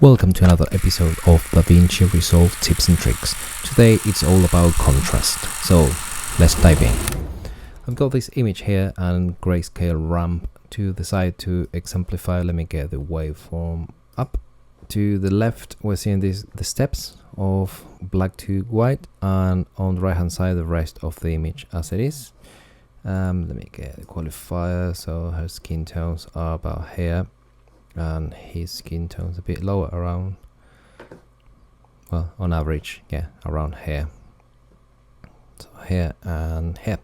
Welcome to another episode of Davinci Resolve tips and tricks. Today it's all about contrast, so let's dive in. I've got this image here and grayscale ramp to the side to exemplify. Let me get the waveform up. To the left we're seeing the steps of black to white, and on the right hand side the rest of the image as it is. Let me get the qualifier, so her skin tones are about here and his skin tone's a bit lower, around, well, on average, yeah, around here. So here and here.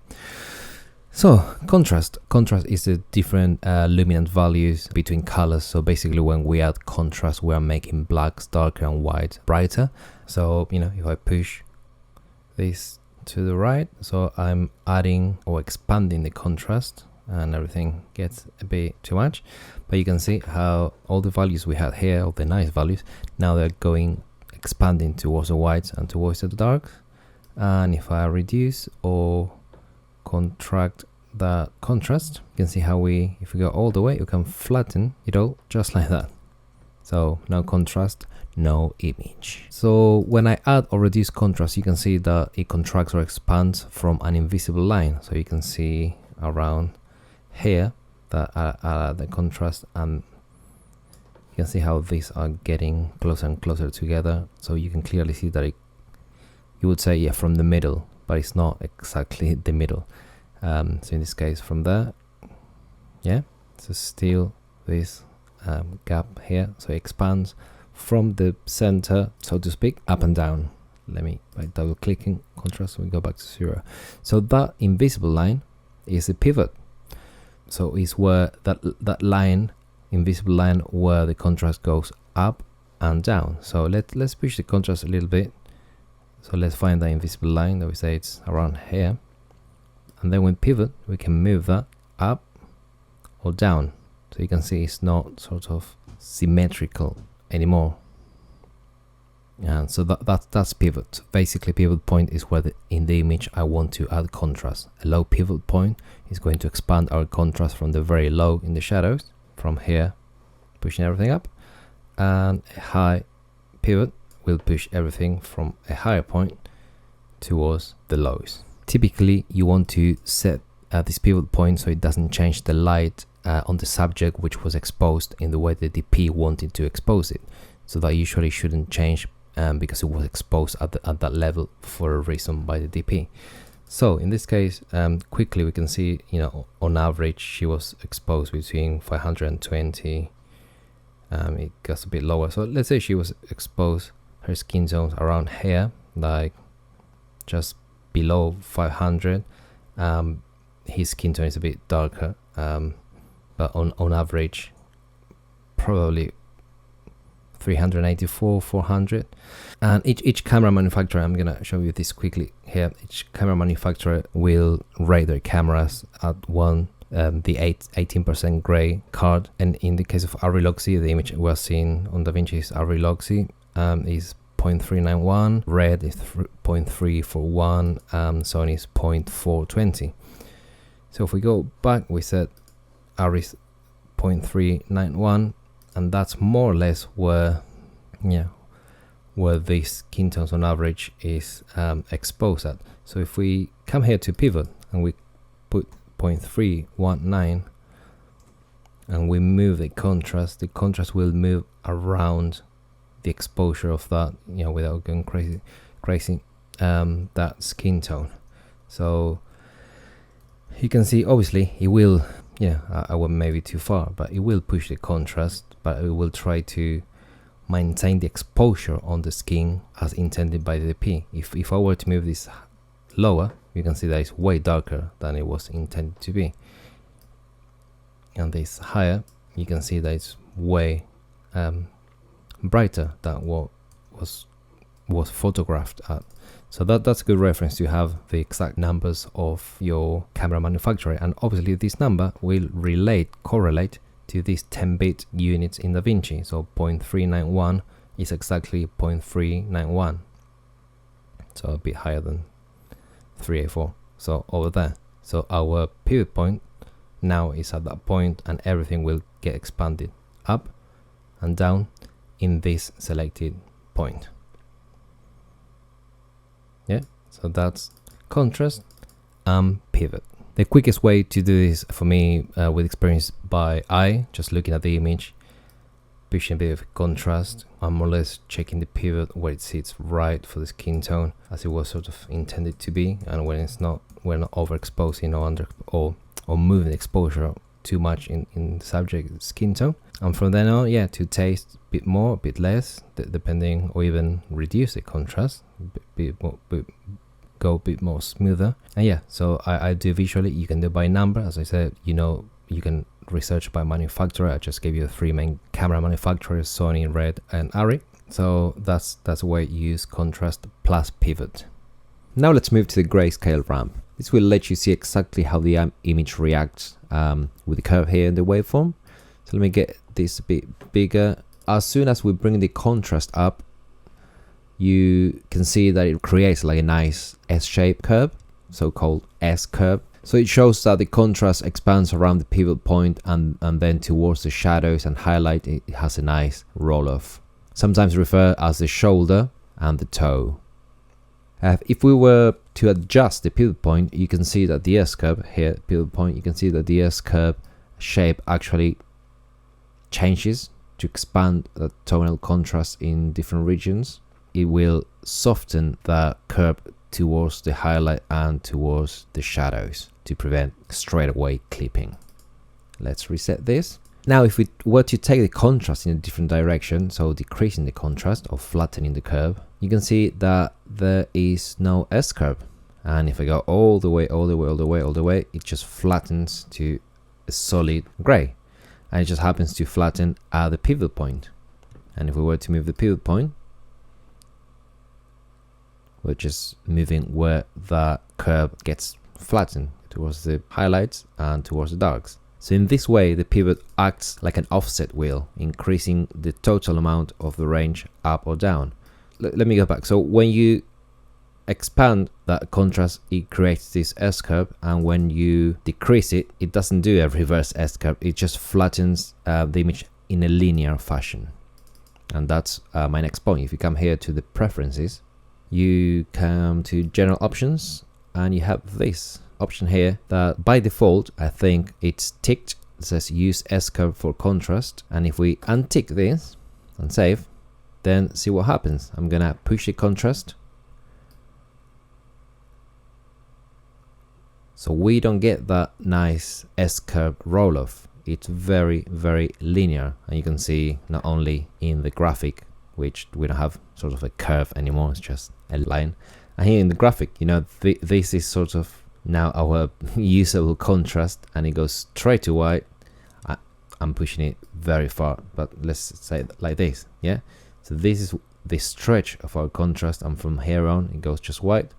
So contrast is the different luminance values between colors. So basically when we add contrast, we are making blacks darker and white brighter. So, you know, if I push this to the right, so I'm adding or expanding the contrast, and everything gets a bit too much. But you can see how all the values we had here, all the nice values, now they're going expanding towards the whites and towards the darks. And if I reduce or contract that contrast, you can see how if we go all the way, you can flatten it all just like that. So no contrast, no image. So when I add or reduce contrast, you can see that it contracts or expands from an invisible line. So you can see around here that the contrast, and you can see how these are getting closer and closer together. So you can clearly see that you would say, yeah, from the middle, but it's not exactly the middle. So in this case, from there, yeah, so still this gap here, so it expands from the center, so to speak, up and down. Let me, by double clicking contrast, we go back to 0. So that invisible line is a pivot. So it's where that line, invisible line, where the contrast goes up and down. So let's push the contrast a little bit. So let's find the invisible line that we say it's around here, and then when pivot we can move that up or down. So you can see it's not sort of symmetrical anymore. And so that's pivot. Basically, pivot point is where in the image I want to add contrast. A low pivot point is going to expand our contrast from the very low in the shadows, from here, pushing everything up, and a high pivot will push everything from a higher point towards the lows. Typically, you want to set this pivot point so it doesn't change the light on the subject which was exposed in the way the DP wanted to expose it. So that usually shouldn't change because it was exposed at that level for a reason by the DP. So in this case, quickly we can see, you know, on average she was exposed between 520. It gets a bit lower. So let's say she was exposed, her skin tones around here, like just below 500. His skin tone is a bit darker, but on average, probably 384, 400. And each camera manufacturer, I'm gonna show you this quickly here, each camera manufacturer will rate their cameras at the 18% gray card. And in the case of RGB, the image we're seeing on Davinci is RGB is 0.391, red is 0.341, Sony is 0.420. So if we go back, we said R is 0.391, and that's more or less where these skin tones on average is exposed at. So if we come here to pivot and we put 0.319 and we move the contrast will move around the exposure of that, you know, without going crazy that skin tone. So you can see obviously it will, I went maybe too far, but it will push the contrast, but it will try to maintain the exposure on the skin as intended by the DP. If I were to move this lower, you can see that it's way darker than it was intended to be. And this higher, you can see that it's way brighter than what was photographed at. So that's a good reference to have the exact numbers of your camera manufacturer, and obviously this number will correlate to these 10-bit units in Davinci. So 0.391 is exactly 0.391, so a bit higher than 384, so over there. So our pivot point now is at that point, and everything will get expanded up and down in this selected point. Yeah, so that's contrast and pivot. The quickest way to do this for me with experience by eye, just looking at the image, pushing a bit of contrast, I'm more or less checking the pivot where it sits right for the skin tone as it was sort of intended to be, and when it's not, we're not overexposing or moving the exposure too much in the subject skin tone. And from then on, yeah, to taste a bit more, a bit less, depending, or even reduce the contrast, go a bit more smoother. And yeah, so I do visually. You can do by number, as I said. You know, you can research by manufacturer. I just gave you the 3 main camera manufacturers: Sony, Red, and Arri. So that's a way you use contrast plus pivot. Now let's move to the grayscale ramp. This will let you see exactly how the image reacts with the curve here in the waveform. So let me get this a bit bigger. As soon as we bring the contrast up, you can see that it creates like a nice S-shaped curve, so-called S-curve. So it shows that the contrast expands around the pivot point and then towards the shadows and highlight. It has a nice roll-off, sometimes referred as the shoulder and the toe. If we were to adjust the pivot point, you can see that the S-curve here, pivot point, you can see that the S-curve shape actually changes to expand the tonal contrast in different regions. It will soften the curve towards the highlight and towards the shadows to prevent straightaway clipping. Let's reset this. Now, if we were to take the contrast in a different direction, so decreasing the contrast or flattening the curve, you can see that there is no S-curve. And if I go all the way, it just flattens to a solid gray. And it just happens to flatten at the pivot point. And if we were to move the pivot point, we're just moving where the curve gets flattened towards the highlights and towards the darks. So in this way, the pivot acts like an offset wheel, increasing the total amount of the range up or down. Let me go back. So when you expand that contrast, it creates this S-curve, and when you decrease it, it doesn't do a reverse S-curve. It just flattens the image in a linear fashion. And that's my next point. If you come here to the preferences, you come to general options, and you have this option here that by default, I think it's ticked. It says use S-curve for contrast. And if we untick this and save, then see what happens. I'm gonna push the contrast. So we don't get that nice S-curve roll-off. It's very, very linear. And you can see not only in the graphic, which we don't have sort of a curve anymore, it's just a line. And here in the graphic, you know, this is sort of now our usable contrast, and it goes straight to white. I'm pushing it very far, but let's say it like this, yeah? So this is the stretch of our contrast, and from here on, it goes just white.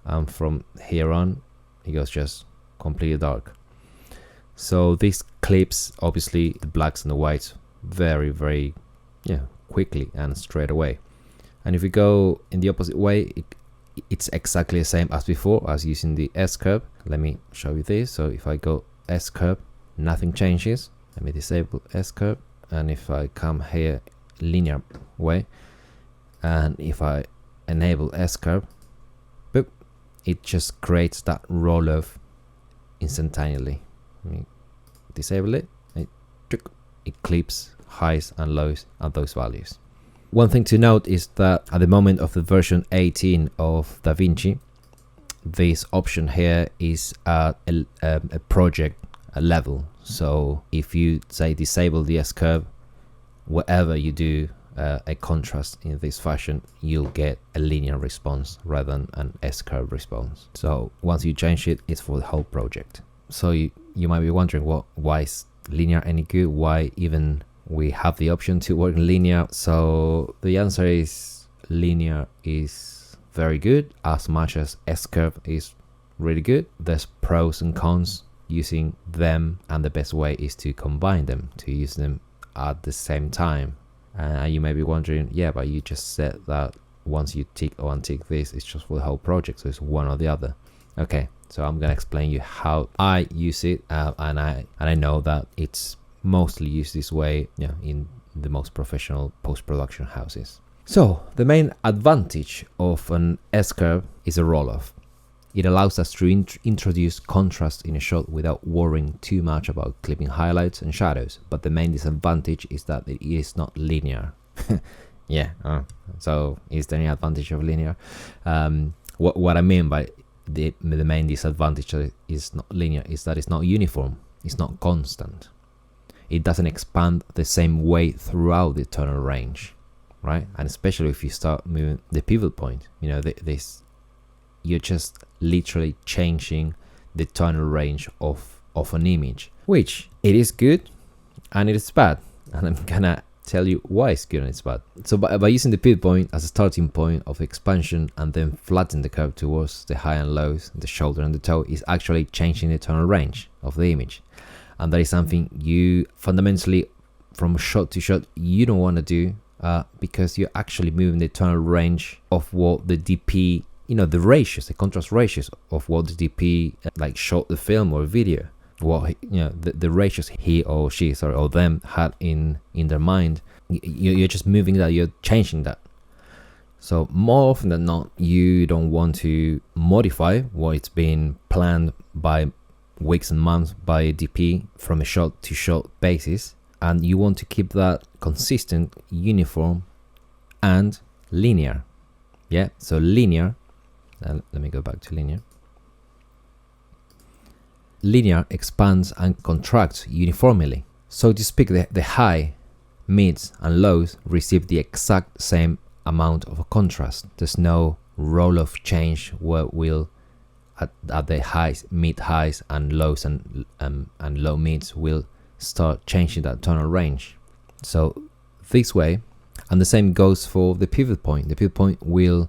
And from here on, it goes just completely dark. So this clips, obviously, the blacks and the whites very, very, yeah, quickly and straight away. And if we go in the opposite way, it's exactly the same as before, as using the S-curve. Let me show you this. So if I go S-curve, nothing changes. Let me disable S-curve. And if I come here linear way, and if I enable S-curve, boop, it just creates that roll-off instantaneously. Let me disable it. It clips highs and lows at those values. One thing to note is that at the moment of the version 18 of Davinci, this option here is at a project level. So if you say disable the S-curve, wherever you do a contrast in this fashion, you'll get a linear response rather than an S-curve response. So once you change it, it's for the whole project. So you might be wondering, why is linear any good? Why even we have the option to work linear? So the answer is linear is very good, as much as S-curve is really good. There's pros and cons using them, and the best way is to combine them, to use them at the same time. And you may be wondering, yeah, but you just said that once you tick or untick this, it's just for the whole project, so it's one or the other. Okay, so I'm gonna explain you how I use it, and I know that it's mostly used this way, yeah, in the most professional post-production houses. So the main advantage of an S-curve is a roll-off. It allows us to introduce contrast in a shot without worrying too much about clipping highlights and shadows, but the main disadvantage is that it is not linear. Yeah, so is there any advantage of linear? What I mean by the main disadvantage is not linear is that it's not uniform, it's not constant. It doesn't expand the same way throughout the tonal range, right? And especially if you start moving the pivot point, you know, you're just literally changing the tonal range of an image, which it is good and it is bad. And I'm gonna tell you why it's good and it's bad. So by using the pivot point as a starting point of expansion and then flatten the curve towards the high and lows, the shoulder and the toe, is actually changing the tonal range of the image. And that is something you fundamentally, from shot to shot, you don't want to do because you're actually moving the tonal range of what the DP, you know, the ratios, the contrast ratios of what the DP like shot the film or video, what, you know, the ratios he or she, sorry, or them had in their mind. You're just moving that, you're changing that. So more often than not, you don't want to modify what it's been planned by weeks and months by a DP from a shot to shot basis, and you want to keep that consistent, uniform and linear. Yeah, so linear, let me go back to linear. Linear expands and contracts uniformly. So to speak, the high, mids and lows receive the exact same amount of contrast. There's no roll-off change where we'll at the highs, mid highs and lows and low mids will start changing that tonal range. So this way, and the same goes for the pivot point. The pivot point will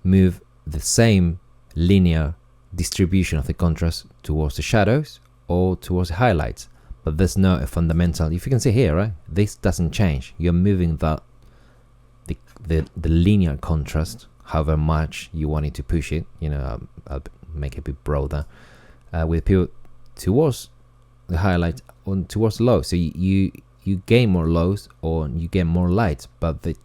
move the same linear distribution of the contrast towards the shadows or towards the highlights, but there's no a fundamental, if you can see here, right, this doesn't change. You're moving that the linear contrast however much you want it to push it, you know, I'll make it a bit broader, with pivot towards the highlight or towards low. So you gain more lows or you get more lights, but the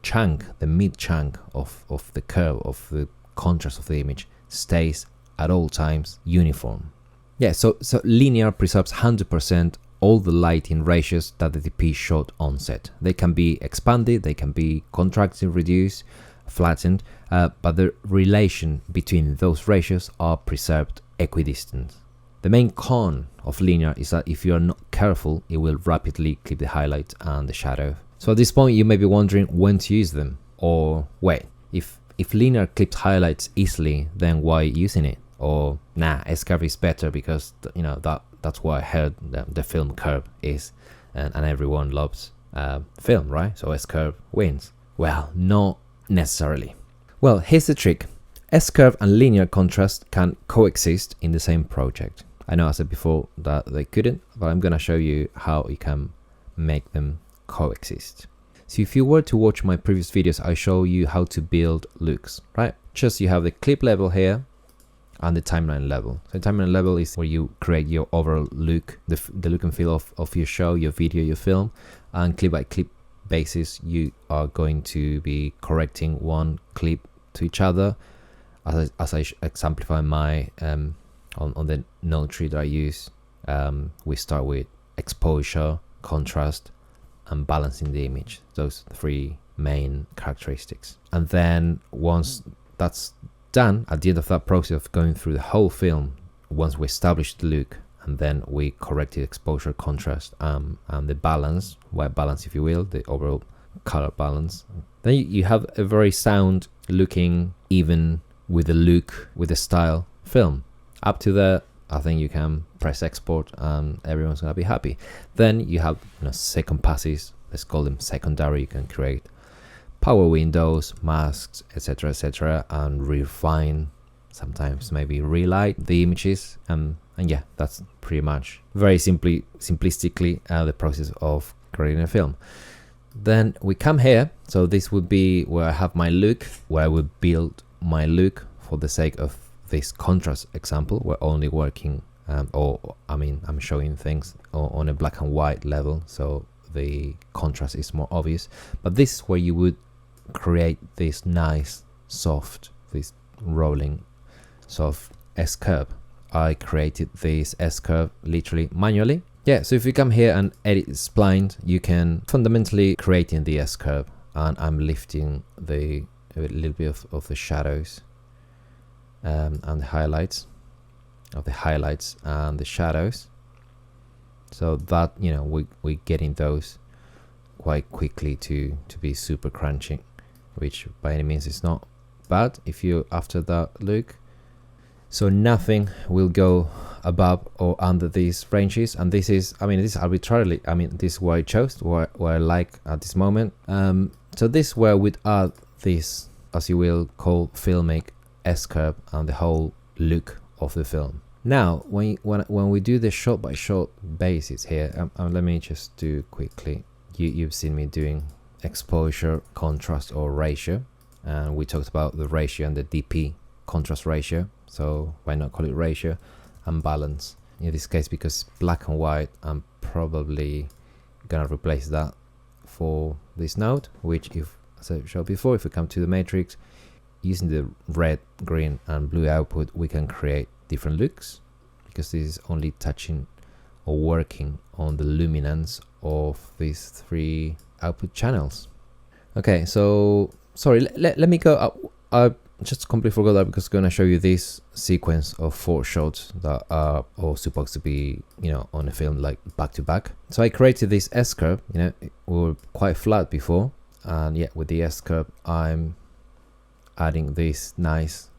mid chunk of the curve of the contrast of the image stays at all times uniform. Yeah, so linear preserves 100% all the lighting ratios that the DP shot on set. They can be expanded, they can be contracted, reduced, flattened, but the relation between those ratios are preserved equidistant. The main con of linear is that if you are not careful, it will rapidly clip the highlight and the shadow. So at this point, you may be wondering when to use them, or wait, if linear clips highlights easily, then why using it? Or nah, S-curve is better because, you know, that's what I heard the film curve is, and everyone loves film, right? So S-curve wins. Well, not necessarily. Well, here's the trick. S-curve and linear contrast can coexist in the same project. I know I said before that they couldn't, but I'm gonna show you how you can make them coexist. So if you were to watch my previous videos, I show you how to build looks, right? Just you have the clip level here and the timeline level. So the timeline level is where you create your overall look, the look and feel of your show, your video, your film, and clip by clip basis you are going to be correcting one clip to each other as I exemplify my on the node tree that I use. We start with exposure, contrast and balancing the image, those three main characteristics. And then once that's done, at the end of that process of going through the whole film, once we establish the look and then we correct the exposure, contrast and the balance, white balance if you will, the overall color balance, then you have a very sound looking, even with the look, with the style film. Up to there, I think you can press export and everyone's gonna be happy. Then you have, you know, second passes, let's call them secondary. You can create power windows, masks, etc., and refine, sometimes maybe relight the images, and yeah, that's pretty much very simplistically the process of creating a film. Then we come here, so this would be where I have my look, where I would build my look. For the sake of this contrast example, we're only working I'm showing things on a black and white level, so the contrast is more obvious. But this is where you would create this nice soft, this rolling soft S-curve. I created this S-curve literally manually. Yeah, so if you come here and edit spline, you can fundamentally creating the S-curve, and I'm lifting a little bit of the shadows and the highlights and the shadows, so that, you know, we're getting those quite quickly to be super crunchy, which by any means is not bad if you after that look. So nothing will go above or under these ranges, and this is, I mean, this is arbitrarily, I mean, this is what I chose, what I like at this moment. So this is where we'd add this, as you will call, filmic S-curve and the whole look of the film. Now when we do the shot by shot basis here, let me just do quickly, you've seen me doing exposure, contrast or ratio, and we talked about the ratio and the DP contrast ratio, so why not call it ratio, and balance in this case, because black and white, I'm probably gonna replace that for this node, which, if, as I showed before, if we come to the matrix, using the red, green and blue output, we can create different looks, because this is only touching or working on the luminance of these three output channels. Okay, so sorry, let me go. I just completely forgot that, because I'm going to show you this sequence of 4 shots that are all supposed to be, you know, on a film like back to back. So I created this S-curve, you know, we were quite flat before, and yeah, with the S-curve I'm adding this nice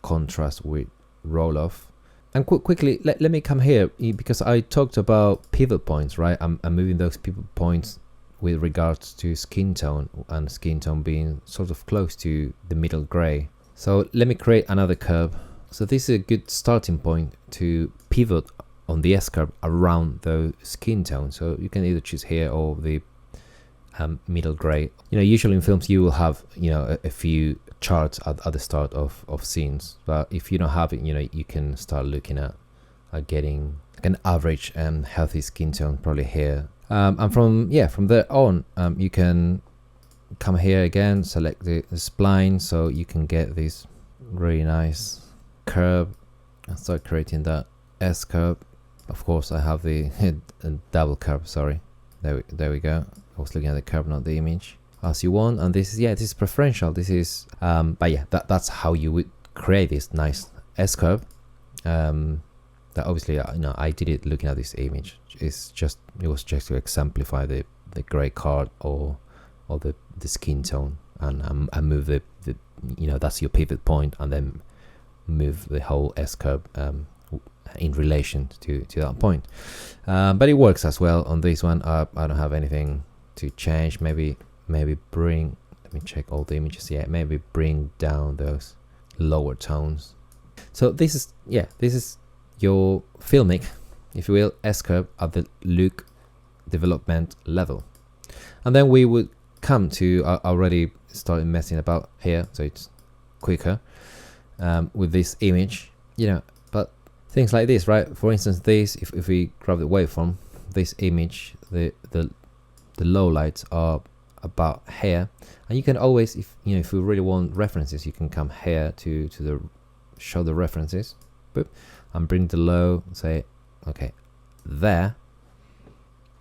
contrast with roll off. And quickly, let me come here, because I talked about pivot points, right? I'm moving those pivot points with regards to skin tone, and skin tone being sort of close to the middle gray. So let me create another curve. So this is a good starting point to pivot on the S-curve around the skin tone. So you can either choose here or the middle gray. You know, usually in films you will have, you know, a few charts at the start of scenes, but if you don't have it, you know, you can start looking at getting like an average and healthy skin tone probably here, and from there on, you can come here again, select the spline, so you can get this really nice curve and start creating that S curve. Of course I have the double curve, sorry, there we go. I was looking at the curve, not the image, as you want. And this is, yeah, this is preferential, this is but yeah, that's how you would create this nice S curve. That obviously, you know, I did it looking at this image. It was just to exemplify the gray card or the skin tone, and I move the you know, that's your pivot point, and then move the whole S curve in relation to that point. But it works as well on this one. I don't have anything to change. Maybe bring, let me check all the images. Yeah, maybe bring down those lower tones. So this is, yeah, this is your filmic, if you will, S-curve at the look development level. And then we would come to, I already started messing about here, so it's quicker with this image, you know, but things like this, right? For instance, this, if we grab the waveform, this image, the low lights are about here, and you can always, if you know, if you really want references, you can come here to the show the references, boop, and bring the low, say okay, there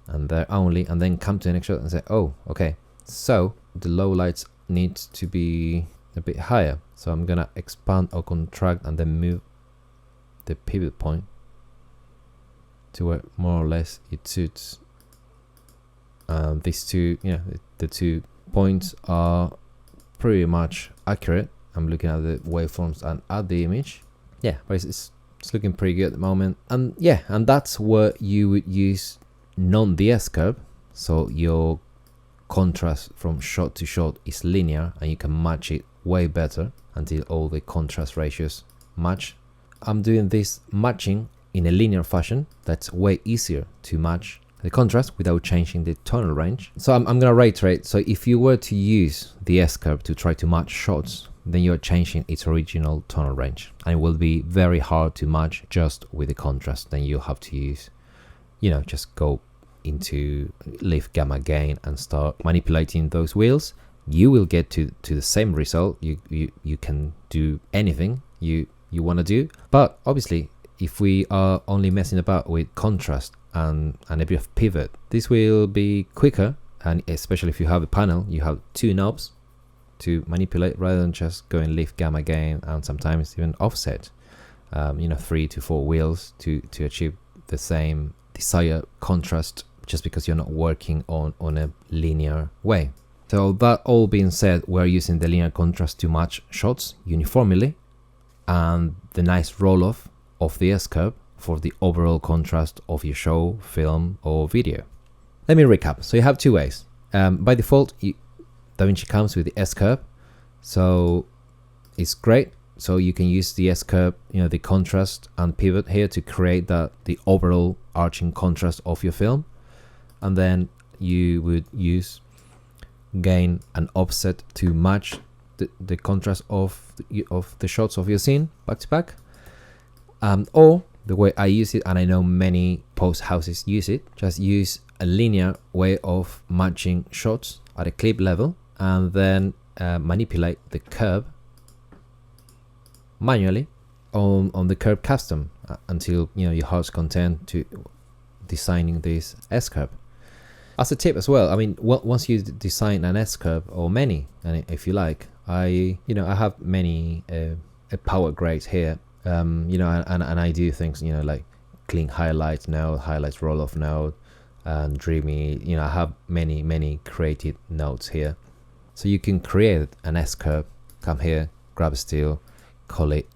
and there only, and then come to the next shot and say, oh, okay, so the low lights need to be a bit higher, so I'm gonna expand or contract and then move the pivot point to where more or less it suits. These two, you know, the 2 points are pretty much accurate. I'm looking at the waveforms and at the image, yeah, but it's looking pretty good at the moment. And yeah, and that's where you would use the S-curve, so your contrast from shot to shot is linear, and you can match it way better until all the contrast ratios match. I'm doing this matching in a linear fashion. That's way easier to match the contrast without changing the tonal range. So I'm gonna reiterate, so if you were to use the S-curve to try to match shots, then you're changing its original tonal range, and it will be very hard to match just with the contrast. Then you'll have to use, you know, just go into lift gamma gain and start manipulating those wheels, you will get to the same result. You can do anything you want to do. But obviously, if we are only messing about with contrast and a bit of pivot, this will be quicker. And especially if you have a panel, you have two knobs to manipulate rather than just going lift gamma gain and sometimes even offset, 3 to 4 wheels to achieve the same desired contrast, just because you're not working on a linear way. So that all being said, we're using the linear contrast to match shots uniformly and the nice roll-off of the S-curve for the overall contrast of your show, film or video. Let me recap. So you have two ways. By default, Davinci comes with the S-curve, so it's great. So you can use the S-curve, the contrast and pivot here to create the overall arching contrast of your film, and then you would use gain and offset to match the contrast of the shots of your scene back to back. Or the way I use it, and I know many post houses use it, just use a linear way of matching shots at a clip level and then manipulate the curve manually on the curve custom until your heart's content to designing this S-curve. As a tip as well, I mean, once you design an S-curve or many, and if you like, I have many power grades here, and I do things like clean highlights node, highlights roll off node, and dreamy. I have many created nodes here, so you can create an S-curve. Come here, grab a steel, call it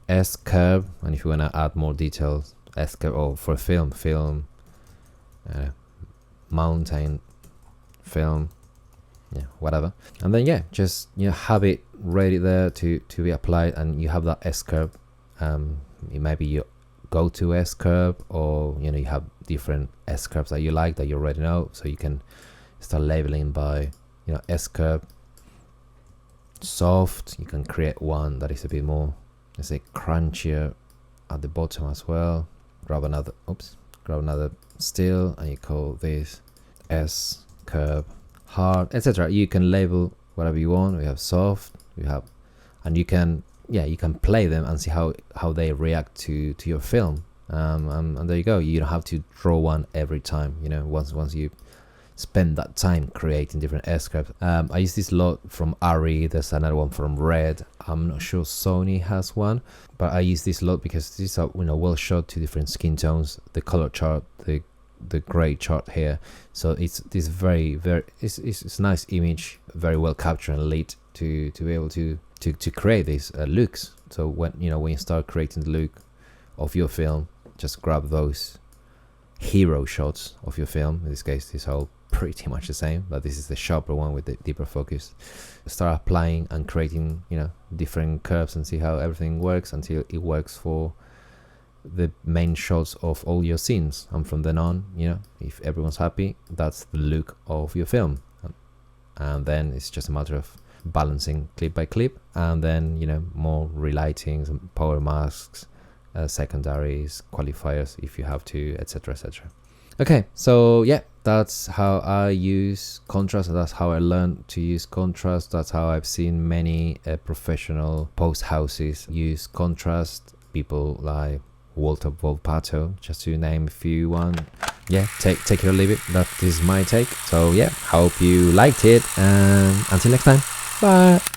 S-curve, and if you want to add more details, S-curve, or for film, mountain film, whatever, and then just have it ready there to be applied, and you have that S-curve. It might be your go-to S-curve, or you have different S-curves that you like that you already know, so you can start labeling by S-curve soft. You can create one that is a bit more, let's say, crunchier at the bottom as well. Grab another steel and you call this S-curve hard, etc. You can label whatever you want. We have soft, and you can play them and see how they react to your film, and there you go. You don't have to draw one every time. Once you spend that time creating different S-curves. I use this a lot from Ari. There's another one from Red. I'm not sure Sony has one, but I use this a lot because these are well shot to different skin tones. The color chart, the gray chart here, so it's this very it's a nice image, very well captured and lit to be able to create these looks. So when you start creating the look of your film, just grab those hero shots of your film. In this case, this whole pretty much the same, but this is the sharper one with the deeper focus. Start applying and creating different curves and see how everything works until it works for the main shots of all your scenes, and from then on, if everyone's happy, that's the look of your film. And then it's just a matter of balancing clip by clip, and then more relighting, some power masks, secondaries, qualifiers if you have to, etc. Okay, so that's how I use contrast. That's how I learned to use contrast. That's how I've seen many professional post houses use contrast. People like Walter Volpato, just to name a few one. Take it or leave it. That is my take. So hope you liked it, and until next time, bye.